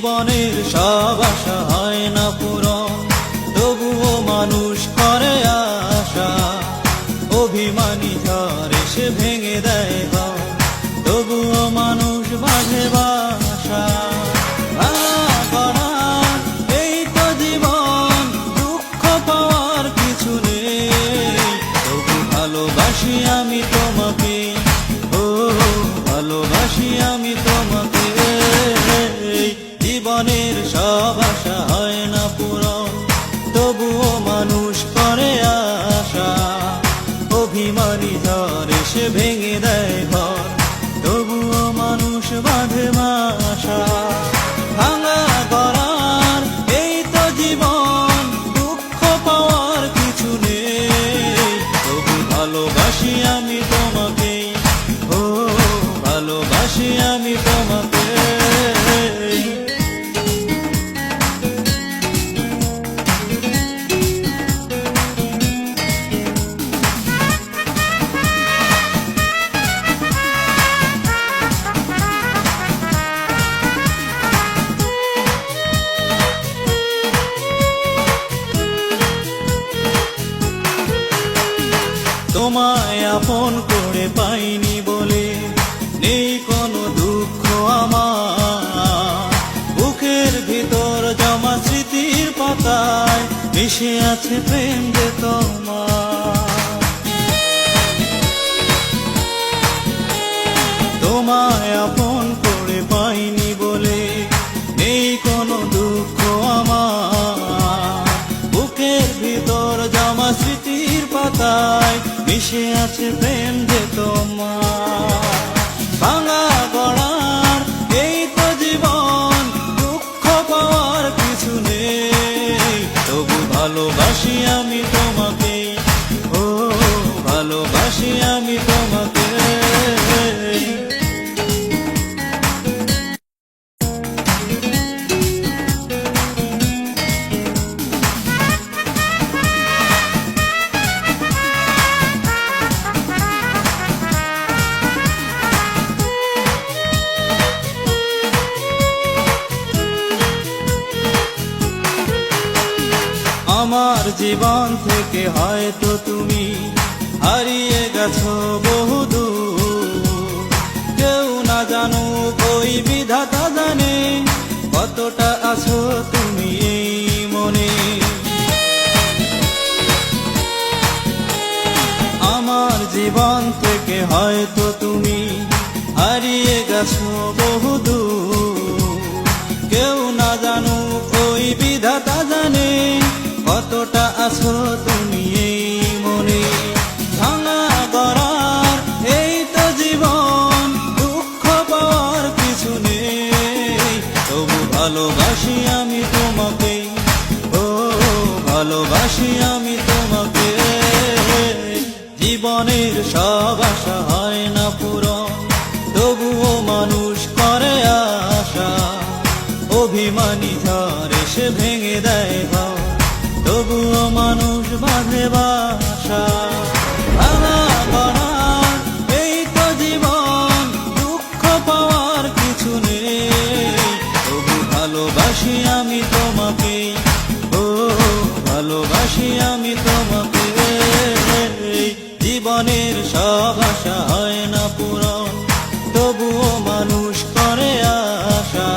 জীবনের সব আশা হয় না পূরণ, তবুও মানুষ করে আশা। অভিমানী ঝড় এসে ভেঙে দেয় ঘর, তবুও মানুষ বাঁধে বাসা। এই তো জীবন, দুঃখ পাওয়ার কিছু নেই, তবু ভালোবাসি আমি তোমাকে, ও ভালোবাসি আমি তোমাকে। জীবনের সব আশা হয় না পূরণ, তবুও মানুষ করে আশা। অভিমানী ঝড় এসে ভেঙে দেয় ঘর, তবুও মানুষ বাঁধে বাসা। ভাঙা গড়ার এই তো জীবন, দুঃখ পাওয়ার কিছু নেই, তবু ভালোবাসি আমি তোমাকে, ও ভালোবাসি আমি তোমাকে। তোমায় আপন করে পাইনি বলে নেই কোনো দুঃখ আমার, বুকের ভিতর জমা স্মৃতির পাতায় মিশে আছে প্রেম যে তোমার। তোমায় আপন করে পাইনি বলে নেই কোনো দুঃখ আমার, বুকের ভিতর জমা স্মৃতির পাতায় মিশে আছে প্রেম যে তোমার। ভাঙা গড়ার এই তো জীবন, দুঃখ পাওয়ার কিছু নেই, তবু ভালোবাসি আমি তোমাকে, ও ভালোবাসি আমি তোমাকে। আমার জীবন থেকে হয়তো তুমি হারিয়ে গেছো বহুদূর, কেউ না জানো ওই বিধাতা জানে কতটা আছো তুমি এই মনে। আমার জীবন থেকে হয়তো তুমি হারিয়ে গেছো বহুদূর, কেউ না জানো ওই বিধাতা জানে কতটা আছো তুমি এই মনে। ভাঙা গড়ার এই তো জীবন, দুঃখ পাওয়ার কিছু নেই, তবু ভালোবাসি আমি তোমাকে, ও ভালোবাসি আমি তোমাকে। জীবনের সব আশা হয় না পূরণ, তবুও মানুষ করে আশা। অভিমানী ঝড় এসে ভেঙে দেয় ঘর, তবুও মানুষ বাঁধে বাসা। ভাঙা গড়ার এই তো জীবন, দুঃখ পাওয়ার কিছু নেই, তবু ভালোবাসি আমি তোমাকে, ও ভালোবাসি আমি তোমাকে। জীবনের সব আশা হয় না পূরণ, তবুও মানুষ করে আশা।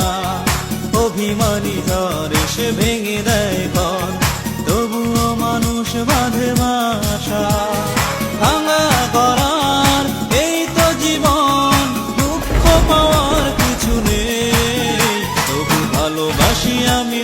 অভিমানী ঝড় এসে ভেঙে দেয় ঘর, তবুও মানুষ বাঁধে বাসা। ভাঙা গড়ার এই তো জীবন, দুঃখ পাওয়ার কিছু নেই, তবু ভালোবাসি আমি।